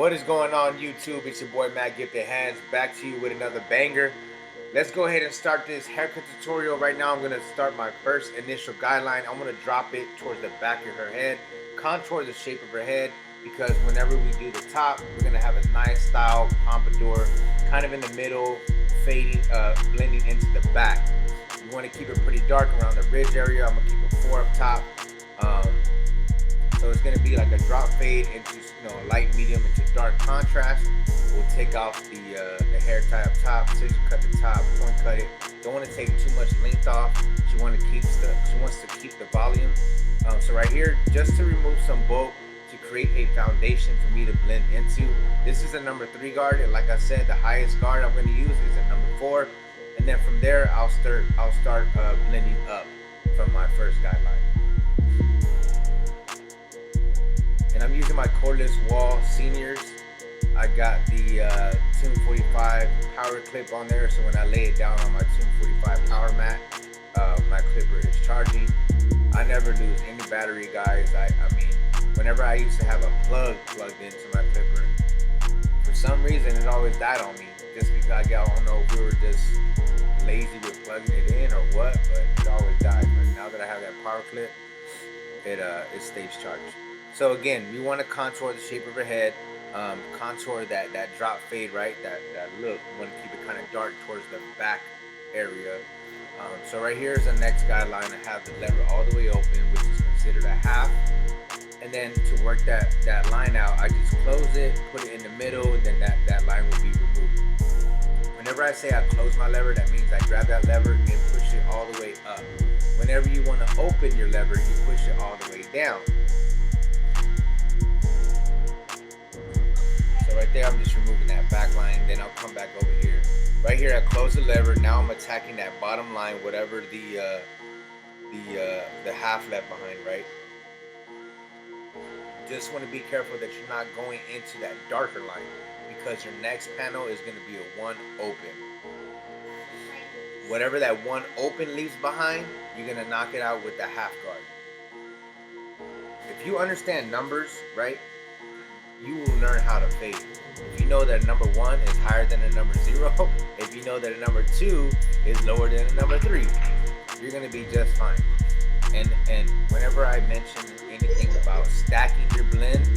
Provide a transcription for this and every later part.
What is going on, YouTube? It's your boy Matt Gifted Hands, back to you with another banger. Let's go ahead and start this haircut tutorial. Right now I'm going to start my first initial guideline. I'm going to drop it towards the back of her head, contour the shape of her head, because whenever we do the top, we're going to have a nice style pompadour kind of in the middle, fading, blending into the back. You want to keep it pretty dark around the ridge area. I'm going to keep it 4 up top. So it's going to be like a drop fade into, light medium into dark contrast. We'll take off the hair tie up top, scissor cut the top, point cut it. Don't want to take too much length off. She wants to keep the volume. So right here, just to remove some bulk, to create a foundation for me to blend into. This is a number 3 guard, and like I said, the highest guard I'm going to use is a number 4. And then from there, I'll start blending up from my first guideline. And I'm using my cordless wall seniors. I got the TIMES 45 power clip on there, so when I lay it down on my TIMES 45 power mat, my clipper is charging. I never lose any battery, guys. I mean, whenever I used to have a plug plugged into my clipper, for some reason it always died on me. Just because I don't know if we were just lazy with plugging it in or what, but it always died. But now that I have that power clip, it stays charged. So again, we want to contour the shape of her head, contour that drop fade, right? That look. We want to keep it kind of dark towards the back area. So right here is the next guideline. I have the lever all the way open, which is considered a half. And then to work that line out, I just close it, put it in the middle, and then that line will be removed. Whenever I say I close my lever, that means I grab that lever and push it all the way up. Whenever you want to open your lever, you push it all the way down. So right there, I'm just removing that back line. Then I'll come back over here. Right here, I close the lever. Now I'm attacking that bottom line, whatever the half left behind, right? Just want to be careful that you're not going into that darker line, because your next panel is going to be a 1 open. Whatever that 1 open leaves behind, you're going to knock it out with the half guard. If you understand numbers, right, you will learn how to fade. If you know that a number 1 is higher than a number 0, if you know that a number 2 is lower than a number 3, you're going to be just fine. And whenever I mention anything about stacking your blend,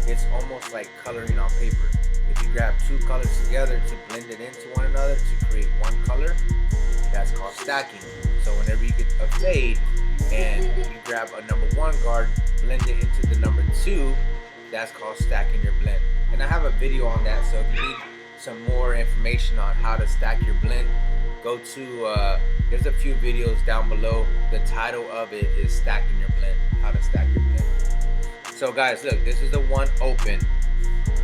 it's almost like coloring on paper. If you grab 2 colors together to blend it into one another to create one color, that's called stacking. So whenever you get a fade and you grab a number 1 guard, blend it into the number 2, that's called stacking your blend. And I have a video on that, so if you need some more information on how to stack your blend, go to there's a few videos down below. The title of it is Stacking Your Blend, how to stack your blend. So guys, look, this is the 1 open.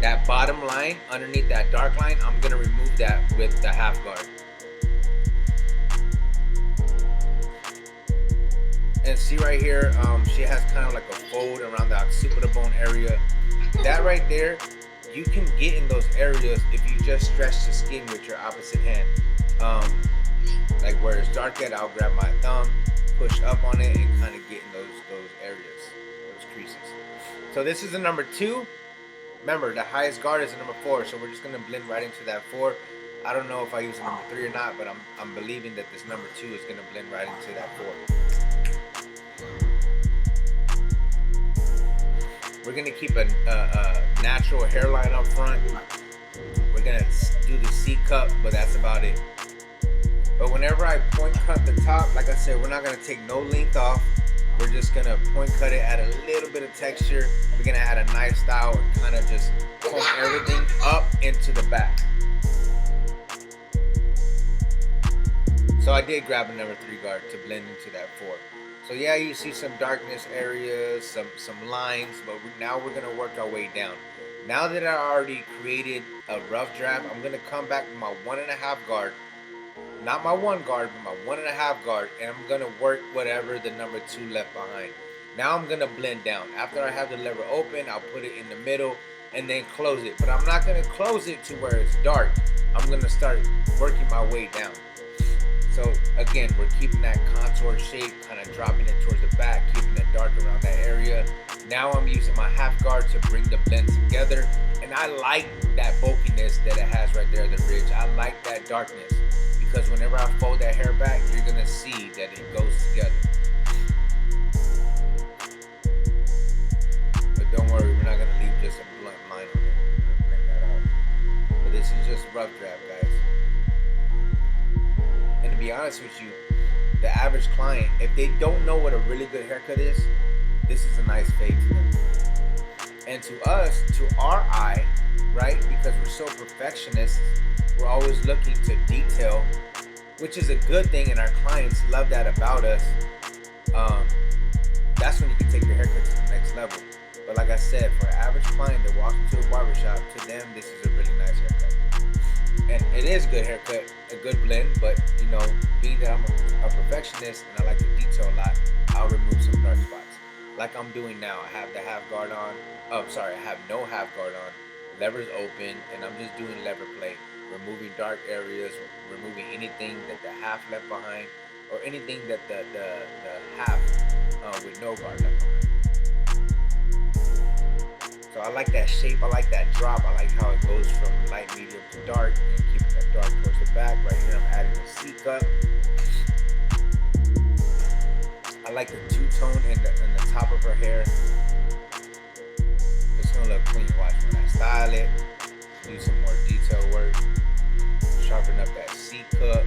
That bottom line underneath that dark line, I'm gonna remove that with the half guard. And see right here, she has kind of like a fold around the occipital bone area. That right there, you can get in those areas if you just stretch the skin with your opposite hand. Like where it's dark at, I'll grab my thumb, push up on it, and kind of get in those areas, those creases. So this is the number 2. Remember, the highest guard is the number 4, so we're just gonna blend right into that 4. I don't know if I use a number 3 or not, but I'm believing that this number 2 is gonna blend right into that 4. We're gonna keep a natural hairline up front. We're gonna do the C cut, but that's about it. But whenever I point cut the top, like I said, we're not gonna take no length off. We're just gonna point cut it, add a little bit of texture. We're gonna add a nice style and kind of just comb everything up into the back. So I did grab a number 3 guard to blend into that 4. So yeah, you see some darkness areas, some lines, but now we're gonna work our way down. Now that I already created a rough draft, I'm gonna come back with my 1.5 guard. Not my 1 guard, but my 1.5 guard, and I'm gonna work whatever the number 2 left behind. Now I'm gonna blend down. After I have the lever open, I'll put it in the middle and then close it. But I'm not gonna close it to where it's dark. I'm gonna start working my way down. So again, we're keeping that contour shape, kind of dropping it towards the back, keeping it dark around that area. Now I'm using my half guard to bring the blend together, And I like that bulkiness that it has right there, the ridge. I like that darkness, because whenever I fold that hair back, you're gonna see that it goes together. But don't worry, we're not gonna leave just a blunt line on it. We're gonna blend that out. But this is just rough draft, guys. And to be honest with you, the average client, if they don't know what a really good haircut is, this is a nice fade to them. And to us, to our eye, right, because we're so perfectionists, we're always looking to detail, which is a good thing, and our clients love that about us. That's when you can take your haircut to the next level. But like I said, for an average client that walks into a barbershop, to them, this is a really nice haircut. And it is a good haircut, a good blend, but you know, being that I'm a perfectionist and I like to detail a lot, I'll remove some dark spots. Like I'm doing now. I have the half guard on. I have no half guard on. Levers open, and I'm just doing lever play, removing dark areas, removing anything that the half left behind, or anything that the half with no guard left behind. So I like that shape. I like that drop. I like how it goes from light, medium to dark, and keeping that dark towards the back. Right here, I'm adding a C cut. I like the two-tone in the top of her hair. It's gonna look clean. Watch when I style it. Do some more detail work. Sharpen up that C cut.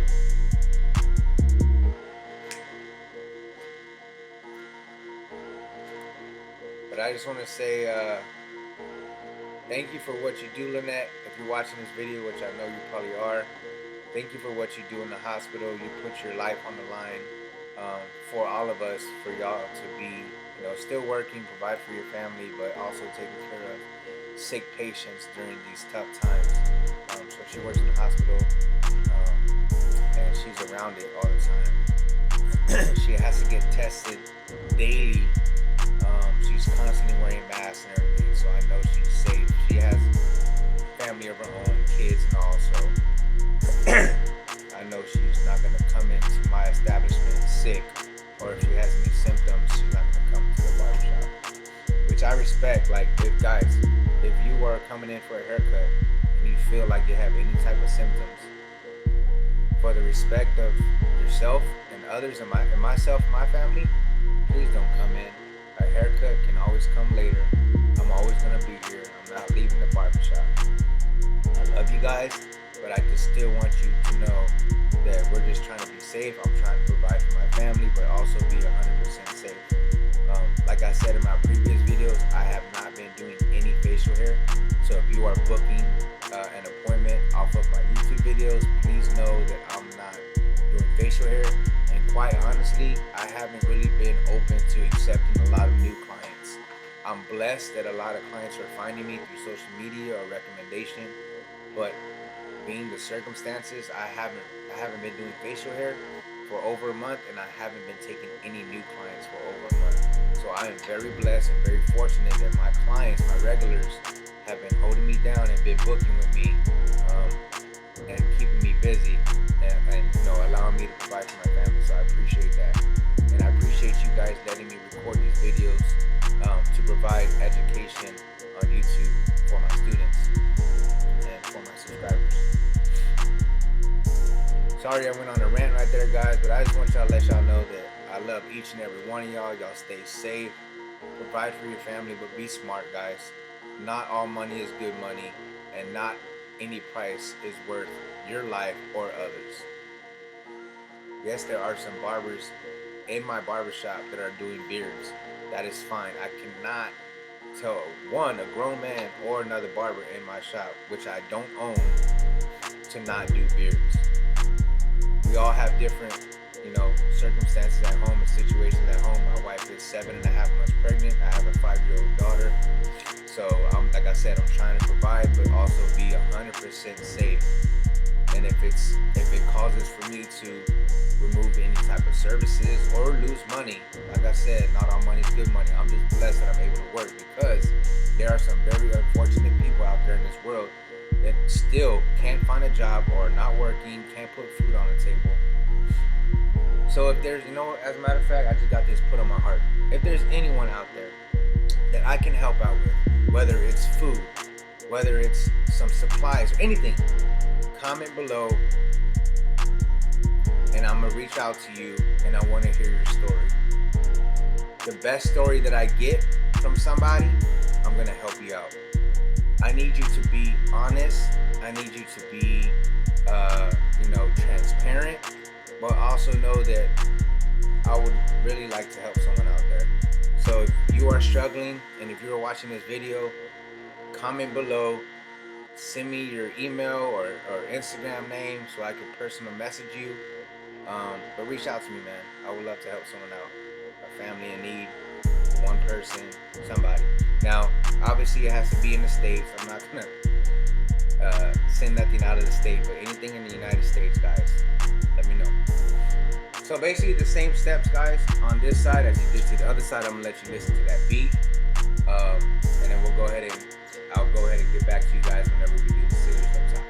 But I just want to say thank you for what you do, Lynette. If you're watching this video, which I know you probably are, thank you for what you do in the hospital. You put your life on the line. For all of us, for y'all to be, you know, still working, provide for your family, but also taking care of sick patients during these tough times. So she works in the hospital, and she's around it all the time. She has to get tested daily. She's constantly wearing masks and everything, so I know she's safe. She has family of her own, kids and all, so I know she's not going to come into my establishment sick, or if she has any symptoms, she's not going to come to the barbershop, which I respect. Like, if you are coming in for a haircut and you feel like you have any type of symptoms, for the respect of yourself and others and myself and my family, please don't come in. A haircut can always come later. I'm always going to be here. I'm not leaving the barbershop. I love you guys, but I just still want you to know that we're just trying to be safe. I'm trying to provide for my family, but also be 100% safe. Like I said in my previous videos, I have not been doing any facial hair. So if you are booking an appointment off of my YouTube videos, please know that I'm not doing facial hair. And quite honestly, I haven't really been open to accepting a lot of new clients. I'm blessed that a lot of clients are finding me through social media or recommendation, but being the circumstances, I haven't been doing facial hair for over a month, and I haven't been taking any new clients for over a month. So I am very blessed and very fortunate that my clients, my regulars, have been holding me down and been booking with me, and keeping me busy, and you know, allowing me to provide for my family. So I appreciate that, and I appreciate you guys letting me record these videos to provide education on YouTube for my students and for my subscribers. Sorry I went on a rant right there, guys, but I just want y'all to let y'all know that I love each and every one of y'all. Y'all stay safe, provide for your family, but be smart, guys. Not all money is good money, and not any price is worth your life or others. Yes, there are some barbers in my barbershop that are doing beards. That is fine. I cannot tell a grown man or another barber in my shop, which I don't own, to not do beards. We all have different, you know, circumstances at home and situations at home. My wife is 7.5 months pregnant. I have a 5-year-old daughter. So like I said, I'm trying to provide, but also be 100% safe. And if it causes for me to remove any type of services or lose money, like I said, not all money is good money. I'm just blessed that I'm able to work, because there are some very unfortunate people out there in this world that still can't find a job or are not working, can't put food on the table. So if there's, you know, as a matter of fact, I just got this put on my heart. If there's anyone out there that I can help out with, whether it's food, whether it's some supplies or anything, comment below and I'm gonna reach out to you and I want to hear your story. The best story that I get from somebody, I'm gonna help you out. I need you to be honest. I need you to be transparent, but also know that I would really like to help someone out there. So if you are struggling and if you're watching this video, comment below, send me your email or Instagram name so I can personal message you. But reach out to me, man. I would love to help someone out. A family in need, one person, somebody. Now, obviously it has to be in the States. I'm not gonna send nothing out of the state, but anything in the United States, guys, let me know. So basically the same steps, guys, on this side as you did to the other side. I'm gonna let you listen to that beat, and then I'll go ahead and get back to you guys whenever we do the scissors up top.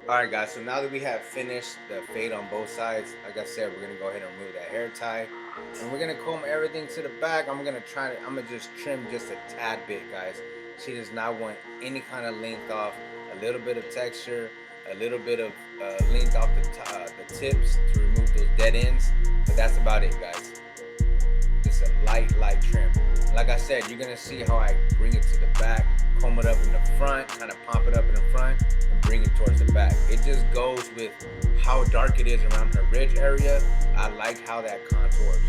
Alright guys, so now that we have finished the fade on both sides, like I said, we're gonna go ahead and remove that hair tie, and we're gonna comb everything to the back. I'm gonna just trim just a tad bit, guys. She does not want any kind of length off, a little bit of texture, a little bit of length off the tips to remove those dead ends, but that's about it, guys. Just a light trim. Like I said, you're gonna see how I bring it to the back, comb it up in the front, kind of pump it up in the front, and bring it towards the back. It just goes with how dark it is around her ridge area. I like how that contours.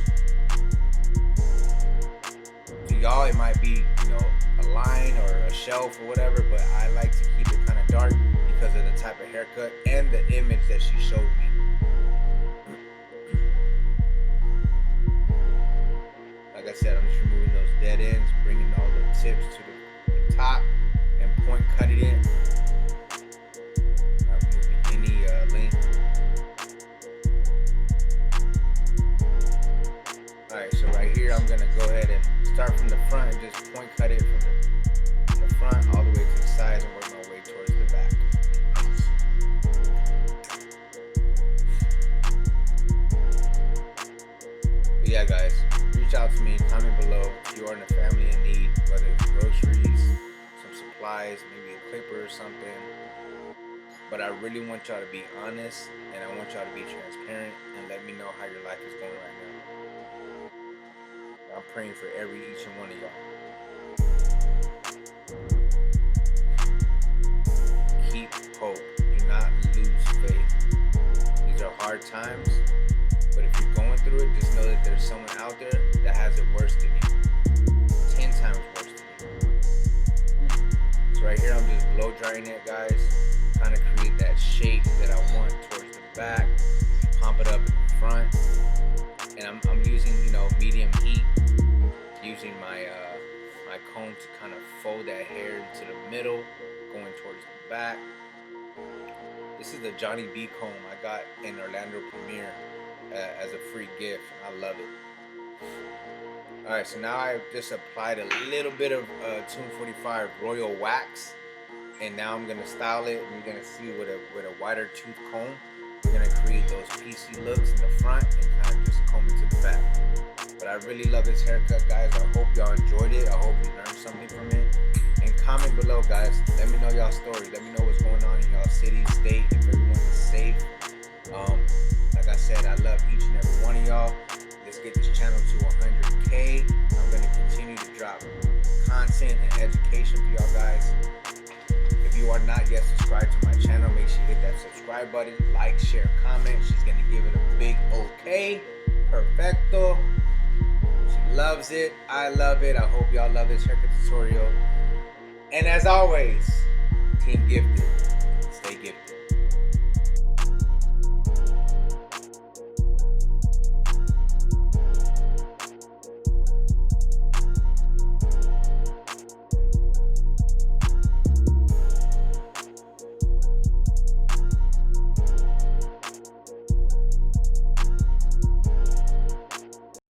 To y'all, it might be, a line or a shelf or whatever, but I like to keep it kind of dark because of the type of haircut and the image that she showed me. Like I said, I'm just removing those dead ends, bringing all the tips to the top, and point cutting it. Not removing any length. Alright, so right here, I'm gonna go ahead and start from the front and just point cut it from the front all the way to the sides and work my way towards the back. guys, maybe a clipper or something. But I really want y'all to be honest, and I want y'all to be transparent and let me know how your life is going right now. I'm praying for each and one of y'all. Keep hope. Do not lose faith. These are hard times, but if you're going through it, just know that there's someone out there that has it worse than you. 10 times worse than you. So right here, I'm just blow drying it, guys. Kind of create that shape that I want towards the back. Pump it up in the front. And I'm using, medium heat. Using my my comb to kind of fold that hair into the middle, going towards the back. This is the Johnny B comb I got in Orlando Premiere as a free gift. I love it. Alright, so now I just applied a little bit of TIMES 45 Royal Wax, and now I'm gonna style it, and you're gonna see with a wider tooth comb, we're gonna create those PC looks in the front and kind of just comb it to the back. But I really love this haircut, guys. I hope y'all enjoyed it. I hope you learned something from it. And comment below, guys. Let me know y'all stories. Let me know what's going on in y'all city, state, if everyone is safe. Like I said, I love each and every one of y'all. Let's get this channel to 100K. I'm going to continue to drop content and education for y'all guys. If you are not yet subscribed to my channel, make sure you hit that subscribe button, like, share, comment. She's going to give it a big okay. Perfecto. She loves it. I love it. I hope y'all love this haircut tutorial. And as always, Team Gifted.